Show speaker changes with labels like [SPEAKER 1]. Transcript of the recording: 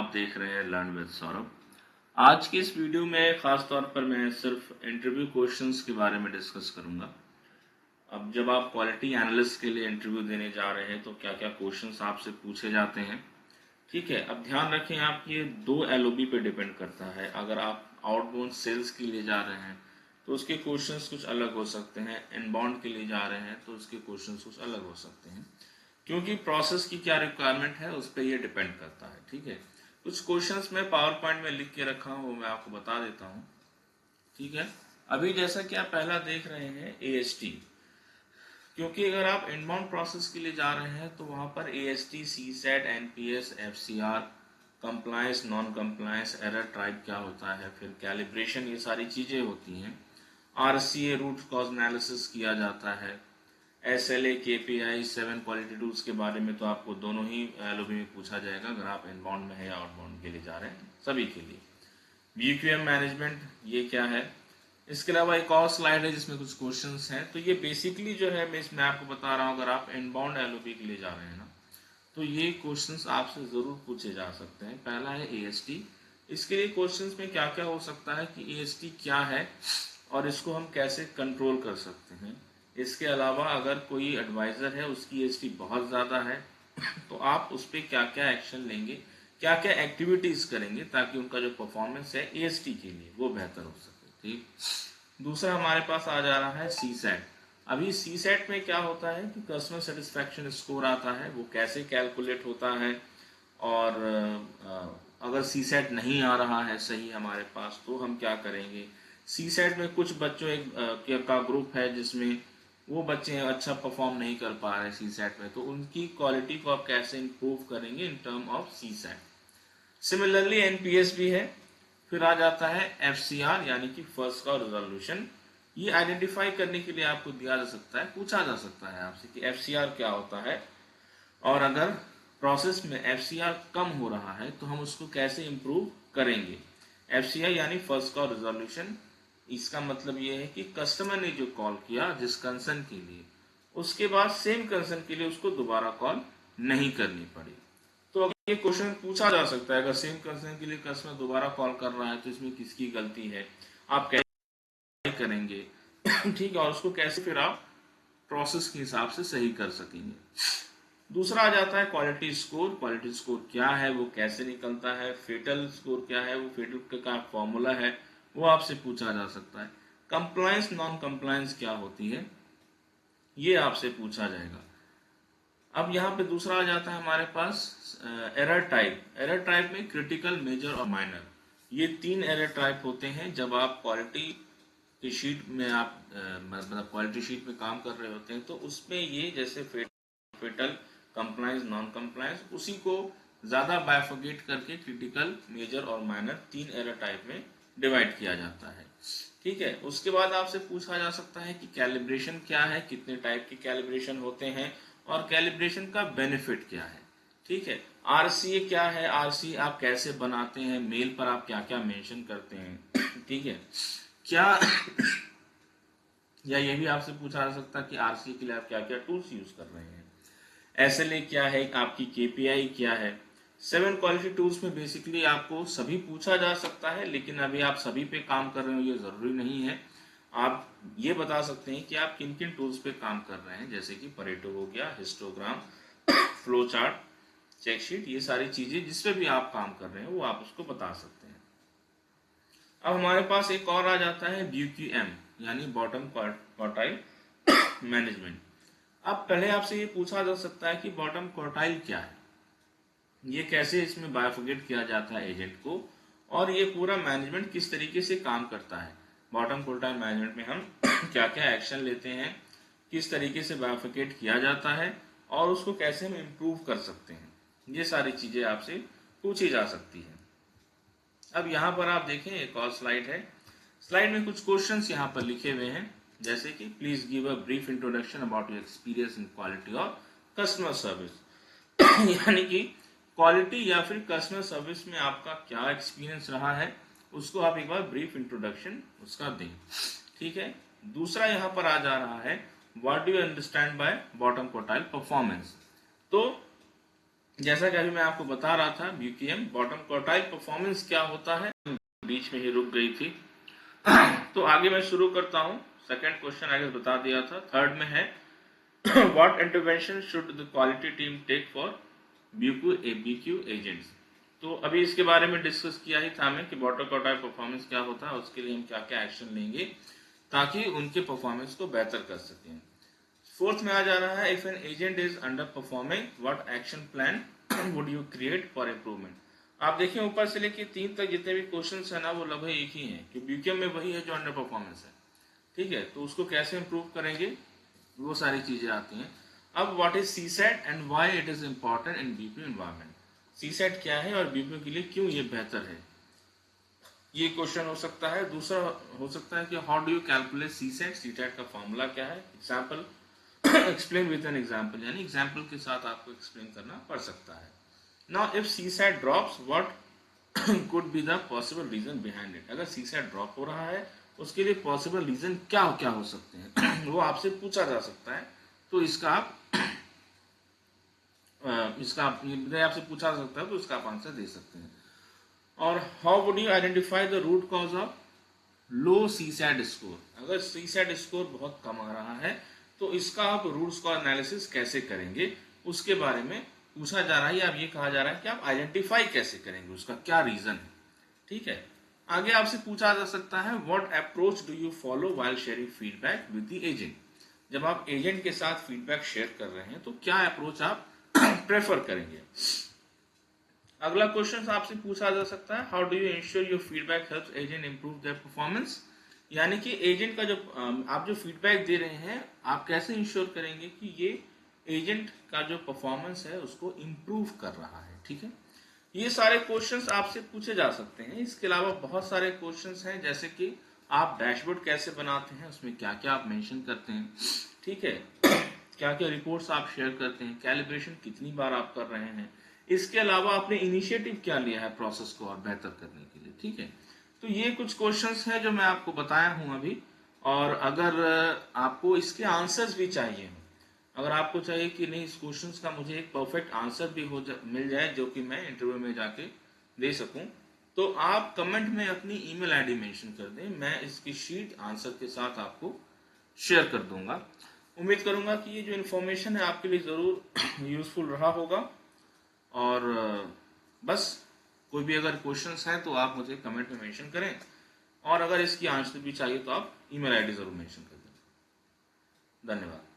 [SPEAKER 1] आप देख रहे हैं लर्न विद सौरभ। आज की इस वीडियो में ख़ास तौर पर मैं सिर्फ इंटरव्यू क्वेश्चंस के बारे में डिस्कस करूंगा। अब जब आप क्वालिटी एनालिस्ट के लिए इंटरव्यू देने जा रहे हैं तो क्या क्या क्वेश्चंस आपसे पूछे जाते हैं, ठीक है। अब ध्यान रखें, आप ये 2 LOB पे डिपेंड करता है। अगर आप आउटबाउंड सेल्स के लिए जा रहे हैं तो उसके क्वेश्चंस कुछ अलग हो सकते हैं, इनबाउंड के लिए जा रहे हैं तो उसके क्वेश्चंस कुछ अलग हो सकते हैं, क्योंकि प्रोसेस की क्या रिक्वायरमेंट है उस पर ये डिपेंड करता है, ठीक है। कुछ क्वेश्चंस मैं पावर पॉइंट में लिख के रखा हूँ, वो मैं आपको बता देता हूँ, ठीक है। अभी जैसा कि आप पहला देख रहे हैं AST, क्योंकि अगर आप इनबाउंड प्रोसेस के लिए जा रहे हैं तो वहाँ पर AST, CSAT, NPS, FCR, compliance, non compliance, error type क्या होता है, फिर कैलिब्रेशन, ये सारी चीज़ें होती हैं। RCA, रूट कॉज एनालिसिस किया जाता है। SLA, KPI, 7 क्वालिटी टूल्स के बारे में तो आपको दोनों ही LOB में पूछा जाएगा, अगर आप इनबाउंड में है या आउटबाउंड के लिए जा रहे हैं, सभी के लिए। BQM मैनेजमेंट, ये क्या है। इसके अलावा एक और स्लाइड है जिसमें कुछ क्वेश्चंस हैं। तो ये बेसिकली जो है मैं इसमें आपको बता रहा हूँ, अगर आप इनबाउंड LOB के लिए जा रहे हैं ना तो ये क्वेश्चंस आपसे ज़रूर पूछे जा सकते हैं। पहला है AST। इसके लिए क्वेश्चंस में क्या क्या हो सकता है कि AST क्या है और इसको हम कैसे कंट्रोल कर सकते हैं। इसके अलावा अगर कोई एडवाइज़र है उसकी AST बहुत ज़्यादा है तो आप उस पर क्या क्या एक्शन लेंगे, क्या क्या एक्टिविटीज़ करेंगे ताकि उनका जो परफॉर्मेंस है AST के लिए वो बेहतर हो सके, ठीक। दूसरा हमारे पास आ जा रहा है CSAT। अभी CSAT में क्या होता है कि कस्टमर सेटिस्फैक्शन स्कोर आता है, वो कैसे कैलकुलेट होता है, और अगर CSAT नहीं आ रहा है सही हमारे पास तो हम क्या करेंगे। CSAT में कुछ बच्चों का ग्रुप है जिसमें वो बच्चे अच्छा परफॉर्म नहीं कर पा रहे CSAT में, तो उनकी क्वालिटी को आप कैसे इम्प्रूव करेंगे in term of CSAT। Similarly NPS भी है। फिर आ जाता है FCR, यानी कि फर्स्ट का रिजोल्यूशन। ये आइडेंटिफाई करने के लिए आपको दिया जा सकता है, पूछा जा सकता है आपसे कि FCR क्या होता है, और अगर प्रोसेस में FCR कम हो रहा है तो हम उसको कैसे इम्प्रूव करेंगे। FCR यानी फर्स्ट कॉल रिजोल्यूशन, इसका मतलब ये है कि कस्टमर ने जो कॉल किया जिस कंसर्न के लिए, उसके बाद सेम कंसर्न के लिए उसको दोबारा कॉल नहीं करनी पड़ी। तो अगर ये क्वेश्चन पूछा जा सकता है, अगर सेम कंसर्न के लिए कस्टमर दोबारा कॉल कर रहा है तो इसमें किसकी गलती है, आप कैसे करेंगे ठीक है, और उसको कैसे फिर आप प्रोसेस के हिसाब से सही कर सकेंगे। दूसरा आ जाता है क्वालिटी स्कोर। क्वालिटी स्कोर क्या है, वो कैसे निकलता है। फेटल स्कोर क्या है, वो फेटल का फॉर्मूला है, वो आपसे पूछा जा सकता है। कंप्लायंस, नॉन कंप्लायंस क्या होती है, ये आपसे पूछा जाएगा। अब यहाँ पे दूसरा आ जाता है हमारे पास एरर टाइप। एरर टाइप में क्रिटिकल, मेजर और माइनर, ये 3 एरर टाइप होते हैं। जब आप क्वालिटी की शीट में आप मतलब क्वालिटी शीट में काम कर रहे होते हैं तो उसमें ये जैसे फेटल, कंप्लायंस, नॉन कंप्लायंस, उसी को ज़्यादा बाइफर्केट करके क्रिटिकल, मेजर और माइनर 3 एरर टाइप में डिवाइड किया जाता है, ठीक है। उसके बाद आपसे पूछा जा सकता है कि कैलिब्रेशन क्या है, कितने टाइप के कैलिब्रेशन होते हैं और कैलिब्रेशन का बेनिफिट क्या है, ठीक है। RCA क्या है, RCA आप कैसे बनाते हैं, मेल पर आप क्या क्या मेंशन करते हैं ठीक है, क्या या ये भी आपसे पूछा जा सकता है कि RCA के लिए आप क्या क्या टूल्स यूज कर रहे हैं। SLA क्या है, आपकी KPI क्या है। 7 क्वालिटी टूल्स में बेसिकली आपको सभी पूछा जा सकता है, लेकिन अभी आप सभी पे काम कर रहे हो ये ज़रूरी नहीं है। आप ये बता सकते हैं कि आप किन किन टूल्स पे काम कर रहे हैं, जैसे कि परेटो हो गया, हिस्टोग्राम, फ्लो चार्ट, चेकशीट, ये सारी चीज़ें जिस पे भी आप काम कर रहे हैं वो आप उसको बता सकते हैं। अब हमारे पास एक और आ जाता है BQM, यानी बॉटम क्वार्टाइल मैनेजमेंट। अब पहले आपसे ये पूछा जा सकता है कि बॉटम क्वार्टाइल क्या है, ये कैसे इसमें बायफर्केट किया जाता है एजेंट को, और ये पूरा मैनेजमेंट किस तरीके से काम करता है। बॉटम क्वार्टाइल मैनेजमेंट में हम क्या क्या एक्शन लेते हैं, किस तरीके से बायफर्केट किया जाता है और उसको कैसे हम इम्प्रूव कर सकते हैं, ये सारी चीज़ें आपसे पूछी जा सकती हैं। अब यहाँ पर आप देखें एक और स्लाइड है। स्लाइड में कुछ क्वेश्चंस यहाँ पर लिखे हुए हैं, जैसे कि please give a brief introduction about your experience in quality और कस्टमर सर्विस यानी कि क्वालिटी या फिर कस्टमर सर्विस में आपका क्या एक्सपीरियंस रहा है, उसको आप एक बार ब्रीफ इंट्रोडक्शन उसका दें, ठीक है। दूसरा यहाँ पर आ जा रहा है what do you understand by bottom quartile performance. तो जैसा कि अभी मैं आपको बता रहा था, BQM बॉटम क्वार्टाइल परफॉर्मेंस क्या होता है, बीच में ही रुक गई थी। तो आगे मैं शुरू करता हूँ। सेकंड क्वेश्चन आगे बता दिया था। थर्ड में है what intervention should the quality team take for BQ agents. तो अभी इसके बारे में डिस्कस किया ही था हमें कि बॉटम क्वार्टाइल परफॉर्मेंस क्या होता है, उसके लिए हम क्या क्या एक्शन लेंगे ताकि उनके परफॉर्मेंस को बेहतर कर सकें। फोर्थ में आ जा रहा है, if an agent is under performing what action plan would you create for improvement. आप देखिए ऊपर से लेके 3 तक जितने भी क्वेश्चन है ना, वो लगभग एक ही है कि BQM में वही है जो अंडर परफॉर्मेंस है। ठीक है, तो उसको कैसे इम्प्रूव करेंगे, वो सारी चीजें आती हैं। अब what is CSAT and why it is important in BPO environment. CSAT क्या है और BPO के लिए क्यों ये बेहतर है, ये क्वेश्चन हो सकता है। दूसरा हो सकता है कि how do you calculate CSAT का फॉर्मूला क्या है। Example explain with an example, यानी एग्जाम्पल के साथ आपको एक्सप्लेन करना पड़ सकता है। Now if CSAT drops what could be the possible reason behind it. अगर CSAT ड्रॉप हो रहा है उसके लिए पॉसिबल रीजन क्या क्या हो सकते हैं वो आपसे पूछा जा सकता है। तो इसका आप आपसे पूछा जा सकता है, तो इसका आप आंसर दे सकते हैं। और how would you identify the root cause of low CSAT score. अगर CSAT स्कोर बहुत कम आ रहा है तो इसका आप रूट स्कोर एनालिसिस कैसे करेंगे, उसके बारे में पूछा जा रहा है, या अब ये कहा जा रहा है कि आप आइडेंटिफाई कैसे करेंगे, उसका क्या रीजन है। ठीक है, आगे आपसे पूछा जा सकता है what approach do you follow while sharing feedback with the agent. जब आप एजेंट के साथ फीडबैक शेयर कर रहे हैं तो क्या अप्रोच आप प्रेफर करेंगे। अगला क्वेश्चन आपसे पूछा जा सकता है, how do you ensure your feedback helps agent improve their performance. यानी कि एजेंट का जो आप जो फीडबैक दे रहे हैं, आप कैसे इंश्योर करेंगे कि ये एजेंट का जो परफॉर्मेंस है उसको इम्प्रूव कर रहा है। ठीक है, ये सारे क्वेश्चंस आपसे पूछे जा सकते हैं। इसके अलावा बहुत सारे क्वेश्चंस हैं, जैसे कि आप डैशबोर्ड कैसे बनाते हैं, उसमें क्या क्या आप मेंशन करते हैं। ठीक है, क्या क्या रिपोर्ट्स आप शेयर करते हैं, कैलिब्रेशन कितनी बार आप कर रहे हैं, इसके अलावा आपने इनिशिएटिव क्या लिया है प्रोसेस को और बेहतर करने के लिए। ठीक है, तो ये कुछ क्वेश्चंस हैं जो मैं आपको बताया हूं अभी। और अगर आपको इसके आंसर्स भी चाहिए, अगर आपको चाहिए कि नहीं इस क्वेश्चंस का मुझे एक परफेक्ट आंसर भी मिल जाए जो कि मैं इंटरव्यू में जाके दे सकूं, तो आप कमेंट में अपनी ईमेल आईडी मेंशन कर दें, मैं इसकी शीट आंसर के साथ आपको शेयर कर दूंगा। उम्मीद करूंगा कि ये जो इन्फॉर्मेशन है आपके लिए ज़रूर यूजफुल रहा होगा। और बस कोई भी अगर क्वेश्चंस हैं तो आप मुझे कमेंट में मेंशन करें, और अगर इसकी आंसर भी चाहिए तो आप ईमेल आईडी ज़रूर मेंशन कर दें। धन्यवाद।